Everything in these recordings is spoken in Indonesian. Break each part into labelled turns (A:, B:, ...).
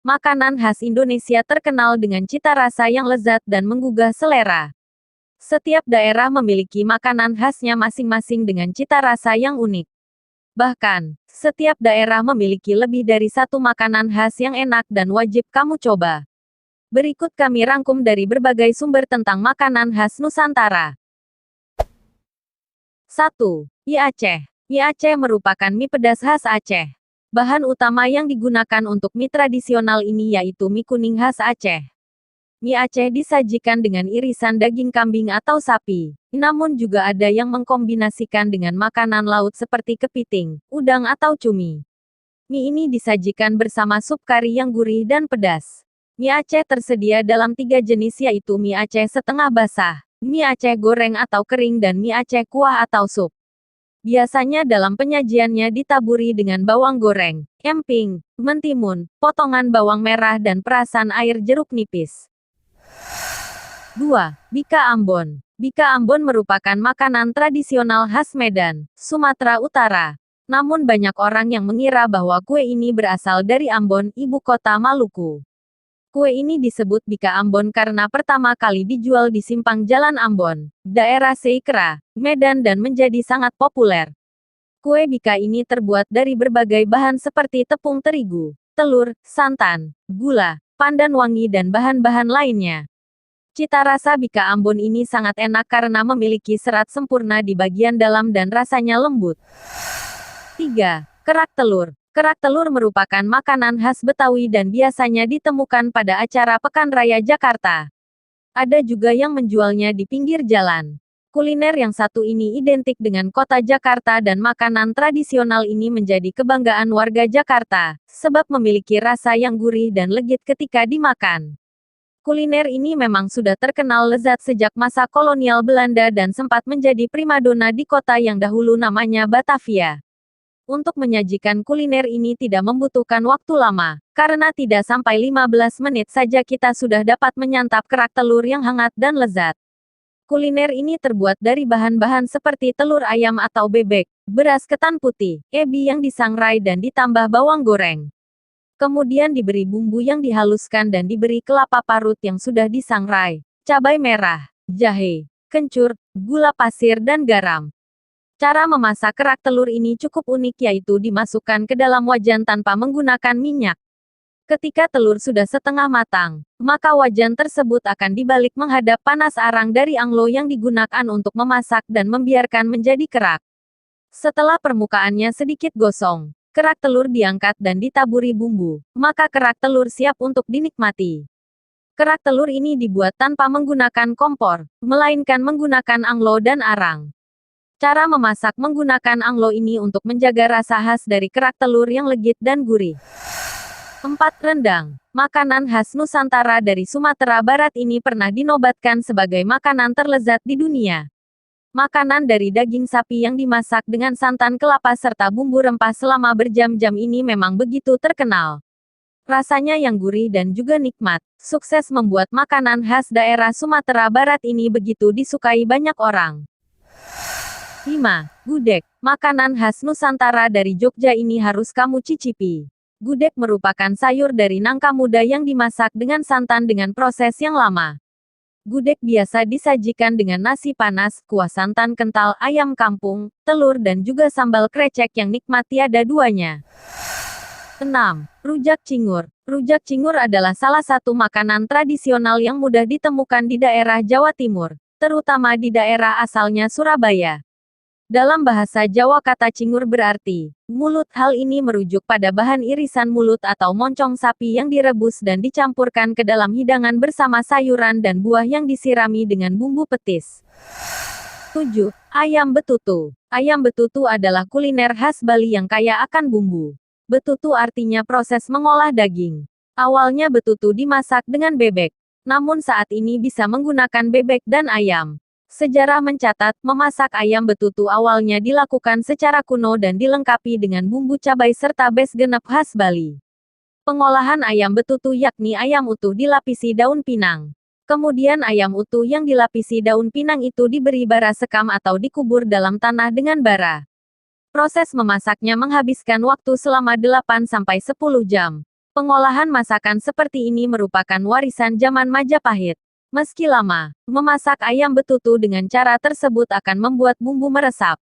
A: Makanan khas Indonesia terkenal dengan cita rasa yang lezat dan menggugah selera. Setiap daerah memiliki makanan khasnya masing-masing dengan cita rasa yang unik. Bahkan, setiap daerah memiliki lebih dari satu makanan khas yang enak dan wajib kamu coba. Berikut kami rangkum dari berbagai sumber tentang makanan khas Nusantara. 1. Mie Aceh. Mie Aceh merupakan mie pedas khas Aceh. Bahan utama yang digunakan untuk mie tradisional ini yaitu mie kuning khas Aceh. Mie Aceh disajikan dengan irisan daging kambing atau sapi, namun juga ada yang mengkombinasikan dengan makanan laut seperti kepiting, udang atau cumi. Mie ini disajikan bersama sup kari yang gurih dan pedas. Mie Aceh tersedia dalam 3 jenis yaitu mie Aceh setengah basah, mie Aceh goreng atau kering dan mie Aceh kuah atau sup. Biasanya dalam penyajiannya ditaburi dengan bawang goreng, emping, mentimun, potongan bawang merah dan perasan air jeruk nipis. 2. Bika Ambon. Bika Ambon merupakan makanan tradisional khas Medan, Sumatera Utara. Namun banyak orang yang mengira bahwa kue ini berasal dari Ambon, ibu kota Maluku. Kue ini disebut Bika Ambon karena pertama kali dijual di Simpang Jalan Ambon, daerah Seikra, Medan dan menjadi sangat populer. Kue Bika ini terbuat dari berbagai bahan seperti tepung terigu, telur, santan, gula, pandan wangi dan bahan-bahan lainnya. Cita rasa Bika Ambon ini sangat enak karena memiliki serat sempurna di bagian dalam dan rasanya lembut. 3. Kerak telur. Kerak telur merupakan makanan khas Betawi dan biasanya ditemukan pada acara Pekan Raya Jakarta. Ada juga yang menjualnya di pinggir jalan. Kuliner yang satu ini identik dengan kota Jakarta dan makanan tradisional ini menjadi kebanggaan warga Jakarta, sebab memiliki rasa yang gurih dan legit ketika dimakan. Kuliner ini memang sudah terkenal lezat sejak masa kolonial Belanda dan sempat menjadi primadona di kota yang dahulu namanya Batavia. Untuk menyajikan kuliner ini tidak membutuhkan waktu lama, karena tidak sampai 15 menit saja kita sudah dapat menyantap kerak telur yang hangat dan lezat. Kuliner ini terbuat dari bahan-bahan seperti telur ayam atau bebek, beras ketan putih, ebi yang disangrai dan ditambah bawang goreng. Kemudian diberi bumbu yang dihaluskan dan diberi kelapa parut yang sudah disangrai, cabai merah, jahe, kencur, gula pasir dan garam. Cara memasak kerak telur ini cukup unik yaitu dimasukkan ke dalam wajan tanpa menggunakan minyak. Ketika telur sudah setengah matang, maka wajan tersebut akan dibalik menghadap panas arang dari anglo yang digunakan untuk memasak dan membiarkan menjadi kerak. Setelah permukaannya sedikit gosong, kerak telur diangkat dan ditaburi bumbu, maka kerak telur siap untuk dinikmati. Kerak telur ini dibuat tanpa menggunakan kompor, melainkan menggunakan anglo dan arang. Cara memasak menggunakan anglo ini untuk menjaga rasa khas dari kerak telur yang legit dan gurih. 4. Rendang. Makanan khas Nusantara dari Sumatera Barat ini pernah dinobatkan sebagai makanan terlezat di dunia. Makanan dari daging sapi yang dimasak dengan santan kelapa serta bumbu rempah selama berjam-jam ini memang begitu terkenal. Rasanya yang gurih dan juga nikmat, sukses membuat makanan khas daerah Sumatera Barat ini begitu disukai banyak orang. 5. Gudeg. Makanan khas Nusantara dari Jogja ini harus kamu cicipi. Gudeg merupakan sayur dari nangka muda yang dimasak dengan santan dengan proses yang lama. Gudeg biasa disajikan dengan nasi panas, kuah santan kental, ayam kampung, telur dan juga sambal krecek yang nikmat tiada duanya. 6. Rujak cingur. Rujak cingur adalah salah satu makanan tradisional yang mudah ditemukan di daerah Jawa Timur, terutama di daerah asalnya Surabaya. Dalam bahasa Jawa kata cingur berarti mulut. Hal ini merujuk pada bahan irisan mulut atau moncong sapi yang direbus dan dicampurkan ke dalam hidangan bersama sayuran dan buah yang disirami dengan bumbu petis. 7. Ayam betutu. Ayam betutu adalah kuliner khas Bali yang kaya akan bumbu. Betutu artinya proses mengolah daging. Awalnya betutu dimasak dengan bebek, namun saat ini bisa menggunakan bebek dan ayam. Sejarah mencatat, memasak ayam betutu awalnya dilakukan secara kuno dan dilengkapi dengan bumbu cabai serta bes genep khas Bali. Pengolahan ayam betutu yakni ayam utuh dilapisi daun pinang. Kemudian ayam utuh yang dilapisi daun pinang itu diberi bara sekam atau dikubur dalam tanah dengan bara. Proses memasaknya menghabiskan waktu selama 8-10 jam. Pengolahan masakan seperti ini merupakan warisan zaman Majapahit. Meski lama, memasak ayam betutu dengan cara tersebut akan membuat bumbu meresap.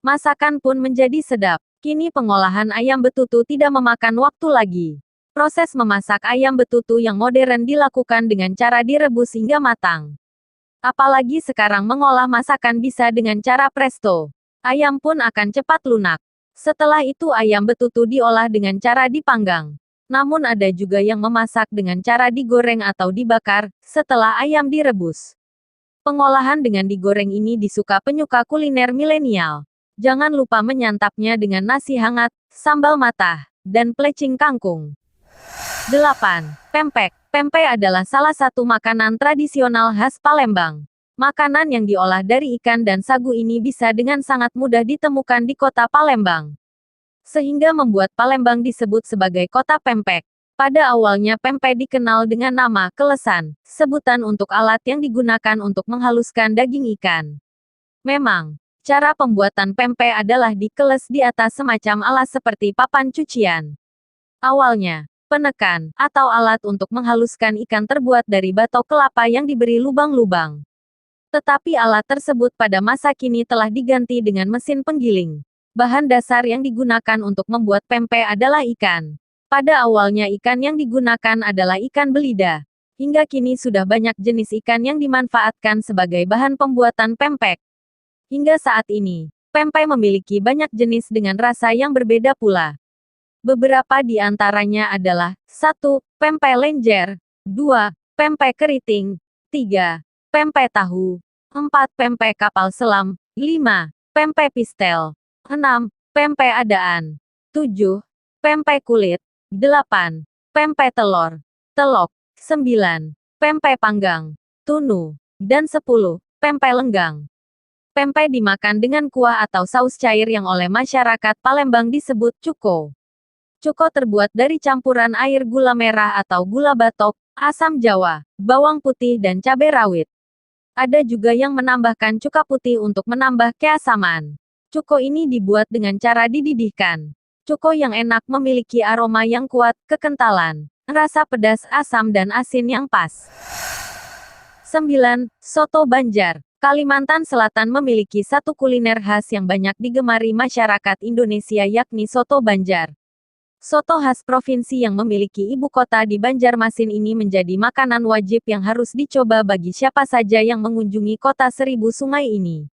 A: Masakan pun menjadi sedap. Kini pengolahan ayam betutu tidak memakan waktu lagi. Proses memasak ayam betutu yang modern dilakukan dengan cara direbus hingga matang. Apalagi sekarang mengolah masakan bisa dengan cara presto. Ayam pun akan cepat lunak. Setelah itu ayam betutu diolah dengan cara dipanggang. Namun ada juga yang memasak dengan cara digoreng atau dibakar, setelah ayam direbus. Pengolahan dengan digoreng ini disuka penyuka kuliner milenial. Jangan lupa menyantapnya dengan nasi hangat, sambal matah, dan plecing kangkung. 8. Pempek. Pempek adalah salah satu makanan tradisional khas Palembang. Makanan yang diolah dari ikan dan sagu ini bisa dengan sangat mudah ditemukan di kota Palembang. Sehingga membuat Palembang disebut sebagai kota pempek. Pada awalnya pempek dikenal dengan nama kelesan, sebutan untuk alat yang digunakan untuk menghaluskan daging ikan. Memang, cara pembuatan pempek adalah dikeles di atas semacam alas seperti papan cucian. Awalnya, penekan, atau alat untuk menghaluskan ikan terbuat dari batok kelapa yang diberi lubang-lubang. Tetapi alat tersebut pada masa kini telah diganti dengan mesin penggiling. Bahan dasar yang digunakan untuk membuat pempek adalah ikan. Pada awalnya ikan yang digunakan adalah ikan belida. Hingga kini sudah banyak jenis ikan yang dimanfaatkan sebagai bahan pembuatan pempek. Hingga saat ini, pempek memiliki banyak jenis dengan rasa yang berbeda pula. Beberapa di antaranya adalah 1. Pempek lenjer 2. Pempek keriting 3. Pempek tahu 4. Pempek kapal selam 5. Pempek pistel 6. Pempek adaan 7. Pempek kulit 8. Pempek telur telok 9. Pempek panggang tunu dan 10. Pempek lenggang. Pempek dimakan dengan kuah atau saus cair yang oleh masyarakat Palembang disebut cuko. Cuko terbuat dari campuran air gula merah atau gula batok, asam jawa, bawang putih dan cabai rawit. Ada juga yang menambahkan cuka putih untuk menambah keasaman. Cuko ini dibuat dengan cara dididihkan. Cuko yang enak memiliki aroma yang kuat, kekentalan, rasa pedas, asam dan asin yang pas. 9. Soto Banjar. Kalimantan Selatan memiliki satu kuliner khas yang banyak digemari masyarakat Indonesia yakni soto Banjar. Soto khas provinsi yang memiliki ibu kota di Banjarmasin ini menjadi makanan wajib yang harus dicoba bagi siapa saja yang mengunjungi kota seribu sungai ini.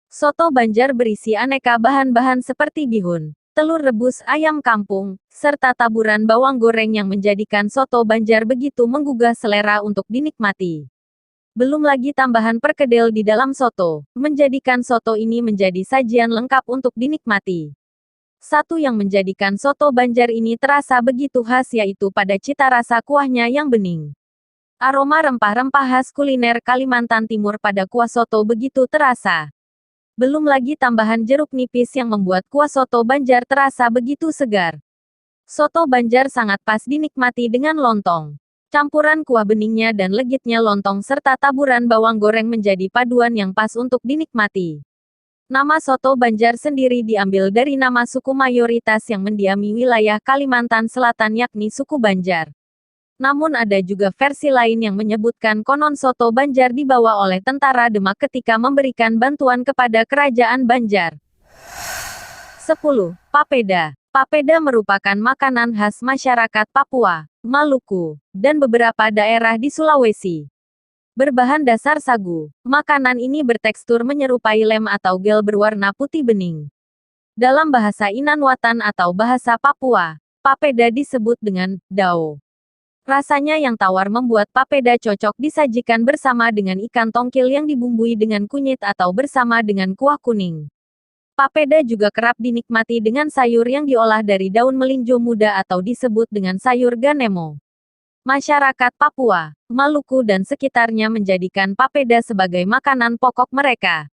A: Soto Banjar berisi aneka bahan-bahan seperti bihun, telur rebus, ayam kampung, serta taburan bawang goreng yang menjadikan soto Banjar begitu menggugah selera untuk dinikmati. Belum lagi tambahan perkedel di dalam soto, menjadikan soto ini menjadi sajian lengkap untuk dinikmati. Satu yang menjadikan soto Banjar ini terasa begitu khas yaitu pada cita rasa kuahnya yang bening. Aroma rempah-rempah khas kuliner Kalimantan Timur pada kuah soto begitu terasa. Belum lagi tambahan jeruk nipis yang membuat kuah soto Banjar terasa begitu segar. Soto Banjar sangat pas dinikmati dengan lontong. Campuran kuah beningnya dan legitnya lontong serta taburan bawang goreng menjadi paduan yang pas untuk dinikmati. Nama soto Banjar sendiri diambil dari nama suku mayoritas yang mendiami wilayah Kalimantan Selatan yakni suku Banjar. Namun ada juga versi lain yang menyebutkan konon soto Banjar dibawa oleh tentara Demak ketika memberikan bantuan kepada kerajaan Banjar. 10. Papeda. Papeda merupakan makanan khas masyarakat Papua, Maluku, dan beberapa daerah di Sulawesi. Berbahan dasar sagu, makanan ini bertekstur menyerupai lem atau gel berwarna putih bening. Dalam bahasa Inanwatan atau bahasa Papua, papeda disebut dengan dao. Rasanya yang tawar membuat papeda cocok disajikan bersama dengan ikan tongkil yang dibumbui dengan kunyit atau bersama dengan kuah kuning. Papeda juga kerap dinikmati dengan sayur yang diolah dari daun melinjo muda atau disebut dengan sayur ganemo. Masyarakat Papua, Maluku dan sekitarnya menjadikan papeda sebagai makanan pokok mereka.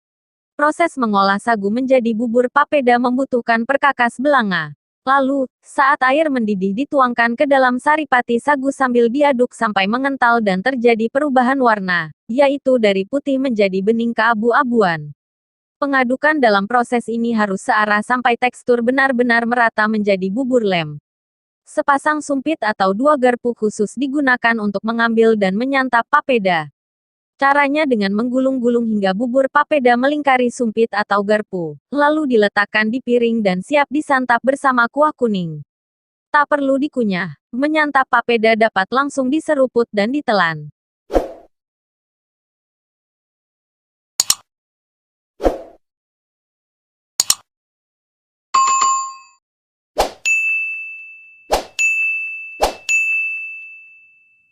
A: Proses mengolah sagu menjadi bubur papeda membutuhkan perkakas belanga. Lalu, saat air mendidih dituangkan ke dalam saripati sagu sambil diaduk sampai mengental dan terjadi perubahan warna, yaitu dari putih menjadi bening keabu-abuan. Pengadukan dalam proses ini harus searah sampai tekstur benar-benar merata menjadi bubur lem. Sepasang sumpit atau dua garpu khusus digunakan untuk mengambil dan menyantap papeda. Caranya dengan menggulung-gulung hingga bubur papeda melingkari sumpit atau garpu, lalu diletakkan di piring dan siap disantap bersama kuah kuning. Tak perlu dikunyah, menyantap papeda dapat langsung diseruput dan ditelan.